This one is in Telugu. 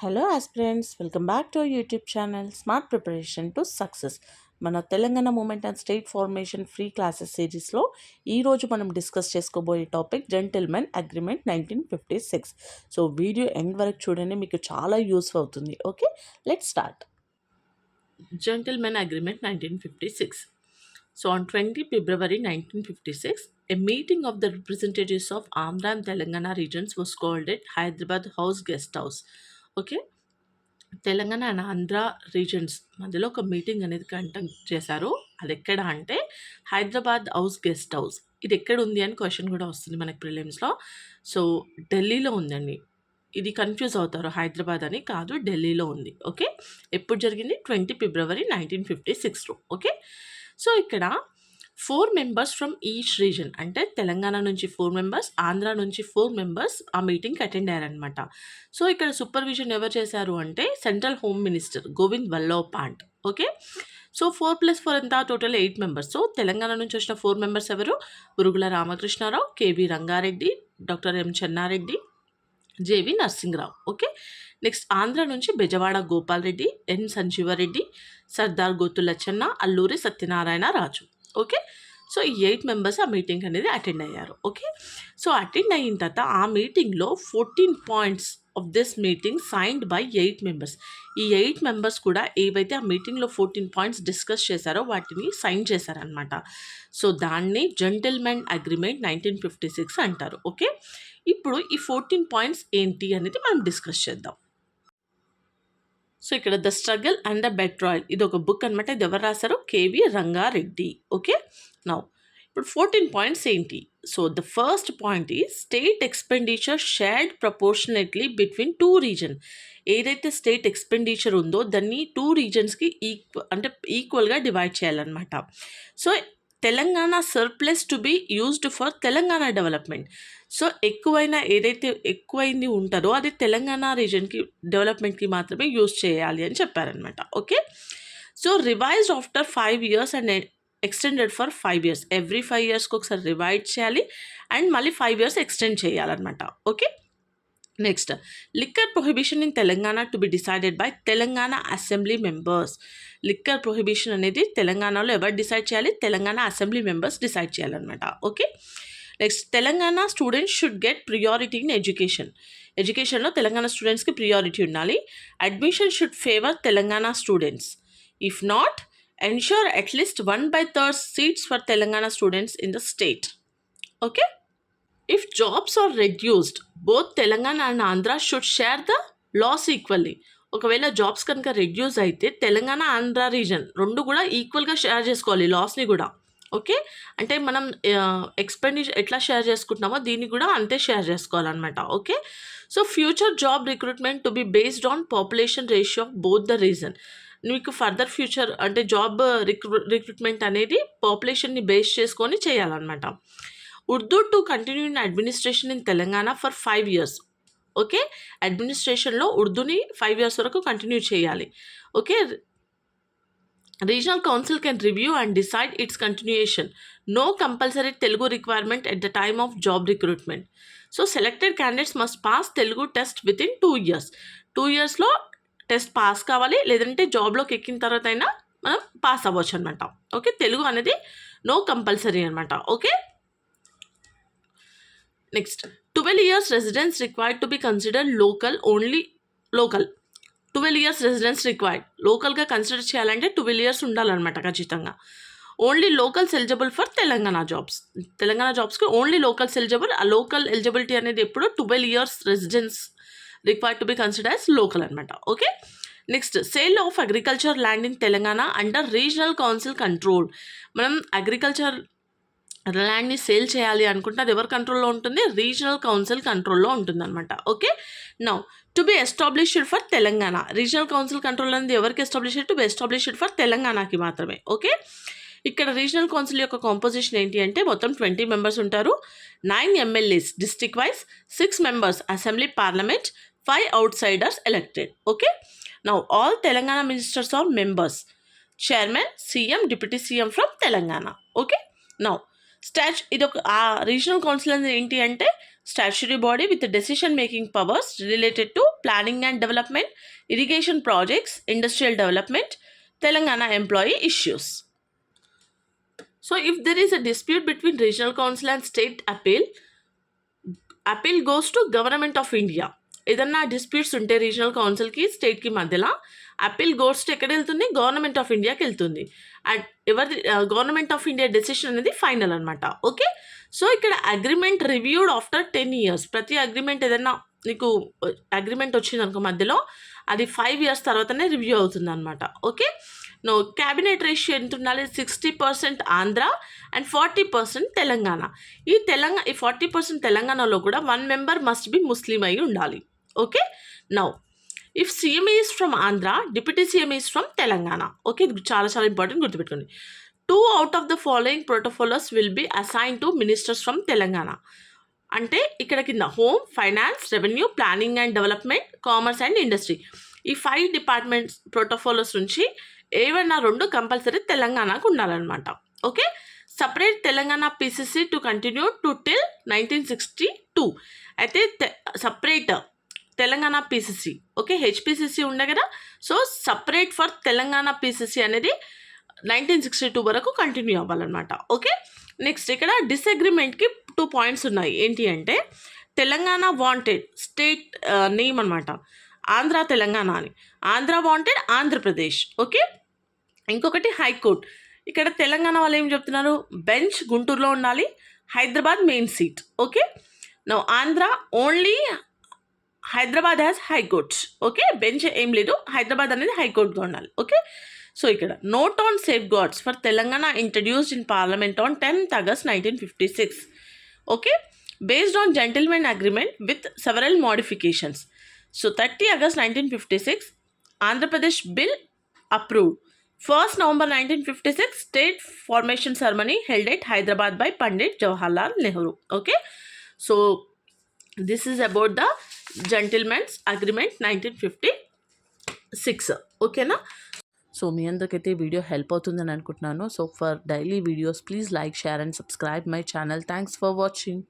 Hello aspirants, welcome back to YouTube channel smart preparation to success. మన Telangana movement and state formation free classes సిరీస్లో ఈరోజు మనం డిస్కస్ చేసుకోబోయే topic gentlemen agreement 1956. So video end వరకు చూడండి, మీకు చాలా యూస్ అవుతుంది. Okay, let's start. Gentleman Agreement 1956. So on 20 February 1956, a meeting of the representatives of Andhra and Telangana regions was called at Hyderabad House Guest House. Okay, Telangana and Andhra reasons మధ్యలో ఒక మీటింగ్ అనేది కండక్ట్ చేశారు. అది ఎక్కడ అంటే హైదరాబాద్ హౌస్ గెస్ట్ హౌస్. ఇది ఎక్కడ ఉంది అని క్వశ్చన్ కూడా వస్తుంది మనకి ప్రిలిమ్స్లో. సో ఢిల్లీలో ఉందండి. ఇది కన్ఫ్యూజ్ అవుతారు, హైదరాబాద్ అని కాదు, ఢిల్లీలో ఉంది. ఓకే, ఎప్పుడు జరిగింది? 20 ఫిబ్రవరి 1956. ఓకే, సో ఇక్కడ 4 మెంబర్స్ ఫ్రమ్ ఈచ్ రీజన్, అంటే తెలంగాణ నుంచి 4 మెంబర్స్, ఆంధ్ర నుంచి 4 మెంబర్స్ ఆ మీటింగ్కి అటెండ్ అయ్యారనమాట. సో ఇక్కడ సూపర్విజన్ ఎవరు చేశారు అంటే central home minister Govind Vallabh pant. Okay, so 4+4 ఎంత? Total 8 members. సో తెలంగాణ నుంచి వచ్చిన 4 మెంబర్స్ ఎవరు? Gurugula Ramakrishna Rao, KV Ranga Reddy, doctor M Chenna Reddy, JV Narasimha Rao. Okay, next Andhra నుంచి Bezawada Gopal Reddy, N Sanjeeva Reddy, Sardar Gouthu Latchanna, Alluri Satyanarayana Raju. Okay, so ఈ 8 మెంబర్స్ ఆ మీటింగ్ అనేది అటెండ్ అయ్యారు. ఓకే, సో అటెండ్ అయిన తర్వాత ఆ మీటింగ్లో 14 points of this meeting signed by 8 members. ఈ 8 మెంబర్స్ కూడా ఏవైతే ఆ మీటింగ్లో 14 పాయింట్స్ డిస్కస్ చేశారో వాటిని సైన్ చేశారనమాట. సో దాన్ని జెంటిల్మెన్ అగ్రిమెంట్ 1956 అంటారు. ఓకే, ఇప్పుడు ఈ 14 పాయింట్స్ ఏంటి అనేది మనం డిస్కస్ చేద్దాం. సో ఇక్కడ ద స్ట్రగల్ అండ్ ద బెట్రాయల్, ఇది ఒక బుక్ అనమాట. ఇది ఎవరు రాశారు? కేవి రంగారెడ్డి. ఓకే, నౌ ఇప్పుడు 14 పాయింట్స్ ఏంటి? సో ద ఫస్ట్ పాయింట్ ఈ state expenditure shared proportionately between 2 reason. ఏదైతే స్టేట్ ఎక్స్పెండిచర్ ఉందో దాన్ని 2 రీజన్స్కి ఈక్వల్గా డివైడ్ చేయాలన్నమాట. So Telangana surplus to be used for Telangana development. So ఏదైతే ఎక్కువైంది ఉంటుందో అది తెలంగాణ రీజన్కి డెవలప్మెంట్కి మాత్రమే యూజ్ చేయాలి అని చెప్పారనమాట. Okay, so revised after 5 years and extended for 5 years. Every 5 yearsకి ఒకసారి రివైజ్ చేయాలి అండ్ మళ్ళీ 5 years ఎక్స్టెండ్ చేయాలన్నమాట. Okay, next liquor prohibition in Telangana to be decided by Telangana assembly members. Liquor prohibition అనేది తెలంగాణలో ఎవరు డిసైడ్ చేయాలి? తెలంగాణ అసెంబ్లీ మెంబర్స్ డిసైడ్ చేయాలన్నమాట. Okay, next Telangana students should get priority in education. ఎడ్యుకేషన్లో తెలంగాణ స్టూడెంట్స్కి ప్రియారిటీ ఉండాలి. Admission should favour Telangana students. If not, ensure at least 1/3 seats for Telangana students in the state. Okay, if jobs are reduced, both Telangana and Andhra should share the loss equally. ఒకవేళ జాబ్స్ కనుక రెడ్యూస్ అయితే తెలంగాణ ఆంధ్ర రీజన్ రెండు కూడా ఈక్వల్గా షేర్ చేసుకోవాలి లాస్ని కూడా. ఓకే, అంటే మనం ఎక్స్పెండిచర్ ఎట్లా షేర్ చేసుకుంటున్నామో దీన్ని కూడా అంతే షేర్ చేసుకోవాలన్నమాట. Okay, so future job recruitment to be based on population ratio of both the region. మీకు ఫర్దర్ ఫ్యూచర్ అంటే జాబ్ రిక్రూట్మెంట్ అనేది పాపులేషన్ని బేస్ చేసుకొని చేయాలన్నమాట. Urdu to continue in administration in Telangana for 5 years. Okay, అడ్మినిస్ట్రేషన్లో ఉర్దూని 5 years వరకు కంటిన్యూ చేయాలి. Okay, regional council can review and decide its continuation. No compulsory Telugu requirement at the time of job recruitment. So selected candidates must pass Telugu test with in 2 years. 2 yearsలో టెస్ట్ పాస్ కావాలి, లేదంటే జాబ్లోకి ఎక్కిన తర్వాత అయినా మనం పాస్ అవ్వచ్చు అనమాట. ఓకే, తెలుగు అనేది నో కంపల్సరీ అనమాట. Okay, next 12 years residence required to be consider local only. 12 years residence required. లోకల్గా కన్సిడర్ చేయాలంటే 12 years ఉండాలన్నమాట ఖచ్చితంగా. Only locals eligible for Telangana jobs. Telangana జాబ్స్కి ఓన్లీ లోకల్స్ ఎలిజిబుల్. ఆ లోకల్ ఎలిజిబిలిటీ అనేది ఎప్పుడు 12 years residence required to be consider as local అనమాట. Okay, next sale of agriculture land in Telangana under regional council control. మనం అగ్రికల్చర్ ల్యాండ్ని సేల్ చేయాలి అనుకుంటే అది ఎవరి కంట్రోల్లో ఉంటుంది? రీజనల్ కౌన్సిల్ కంట్రోల్లో ఉంటుంది అనమాట. Okay, now to be established for Telangana. Regional council control అనేది ఎవరికి established? To be established for తెలంగాణకి మాత్రమే. ఓకే, ఇక్కడ రీజనల్ కౌన్సిల్ యొక్క కాంపోజిషన్ ఏంటి అంటే మొత్తం 20 మెంబర్స్ ఉంటారు. 9 MLAs district wise, 6 members assembly parliament, 5 outsiders elected. Okay, now all Telangana ministers are members. Chairman, CM, deputy CM from Telangana. Okay, now ఇది ఒక రీజనల్ కౌన్సిల్ అనేది ఏంటి అంటే statutory body with decision making powers related to planning and development, irrigation projects, industrial development, Telangana employee issues. So if there is a dispute between regional council and state appeal goes to government of India. ఏదన్నా డిస్ప్యూట్స్ ఉంటే రీజనల్ కౌన్సిల్కి స్టేట్కి మధ్యలో అపీల్ గోస్ టు ఎక్కడ వెళ్తుంది, గవర్నమెంట్ ఆఫ్ ఇండియాకి వెళ్తుంది. And government of India decision అనేది ఫైనల్ అనమాట. ఓకే, సో ఇక్కడ అగ్రిమెంట్ రివ్యూడ్ ఆఫ్టర్ 10 years. ప్రతి అగ్రిమెంట్ ఏదైనా నీకు అగ్రిమెంట్ వచ్చింది అనుకో మధ్యలో, అది 5 years తర్వాతనే రివ్యూ అవుతుంది అనమాట. ఓకే, క్యాబినెట్ రేషియో ఎంత ఉండాలి, 60% ఆంధ్ర అండ్ 40% తెలంగాణ. ఈ 40% తెలంగాణలో కూడా 1 member మస్ట్ బి ముస్లిం అయి ఉండాలి. Okay, now if CM is from Andhra, deputy CM is from Telangana. Okay, ఇది చాలా చాలా ఇంపార్టెంట్, గుర్తుపెట్టుకోండి. 2 out of the following protocols will be assigned to ministers from Telangana. అంటే ఇక్కడ కింద home, finance, revenue, planning and development, commerce and industry, ఈ 5 డిపార్ట్మెంట్స్ ప్రోటోఫాలోస్ నుంచి ఏవైనా 2 కంపల్సరీ తెలంగాణకు ఉండాలన్నమాట. Okay, separate Telangana PCC to continue to till 1962. అయితే సపరేట్ తెలంగాణ పీసీసీ, ఓకే, హెచ్పిసిసి ఉండే కదా, so separate for Telangana PCC అనేది 1962 వరకు కంటిన్యూ అవ్వాలన్నమాట. ఓకే, నెక్స్ట్ ఇక్కడ డిసగ్రిమెంట్కి 2 points ఉన్నాయి. ఏంటి అంటే తెలంగాణ వాంటెడ్ స్టేట్ నేమ్ అనమాట, ఆంధ్ర తెలంగాణ అని. ఆంధ్ర వాంటెడ్ ఆంధ్రప్రదేశ్. ఓకే, ఇంకొకటి హైకోర్టు. ఇక్కడ తెలంగాణ వాళ్ళు ఏం చెప్తున్నారు, బెంచ్ గుంటూరులో ఉండాలి, Hyderabad main seat. Okay, now Andhra only Hyderabad has high courts. Okay, bench ఏం లేదు, హైదరాబాద్ అనేది హైకోర్టుగా ఉండాలి. ఓకే, సో ఇక్కడ note on safe guards for Telangana introduced in parliament on 10th August 1956. Okay, based on gentleman agreement with several modifications. So 30 August 1956, Andhra Pradesh bill approved. 1st November 1956, state formation ceremony held at Hyderabad by Pandit Jawaharlal Nehru. Okay, so this is about the gentleman's agreement 1956. Okay na. So me అందరికైతే video help అవుతుందని అనుకుంటున్నాను. So for daily videos please like, share and subscribe my channel. Thanks for watching.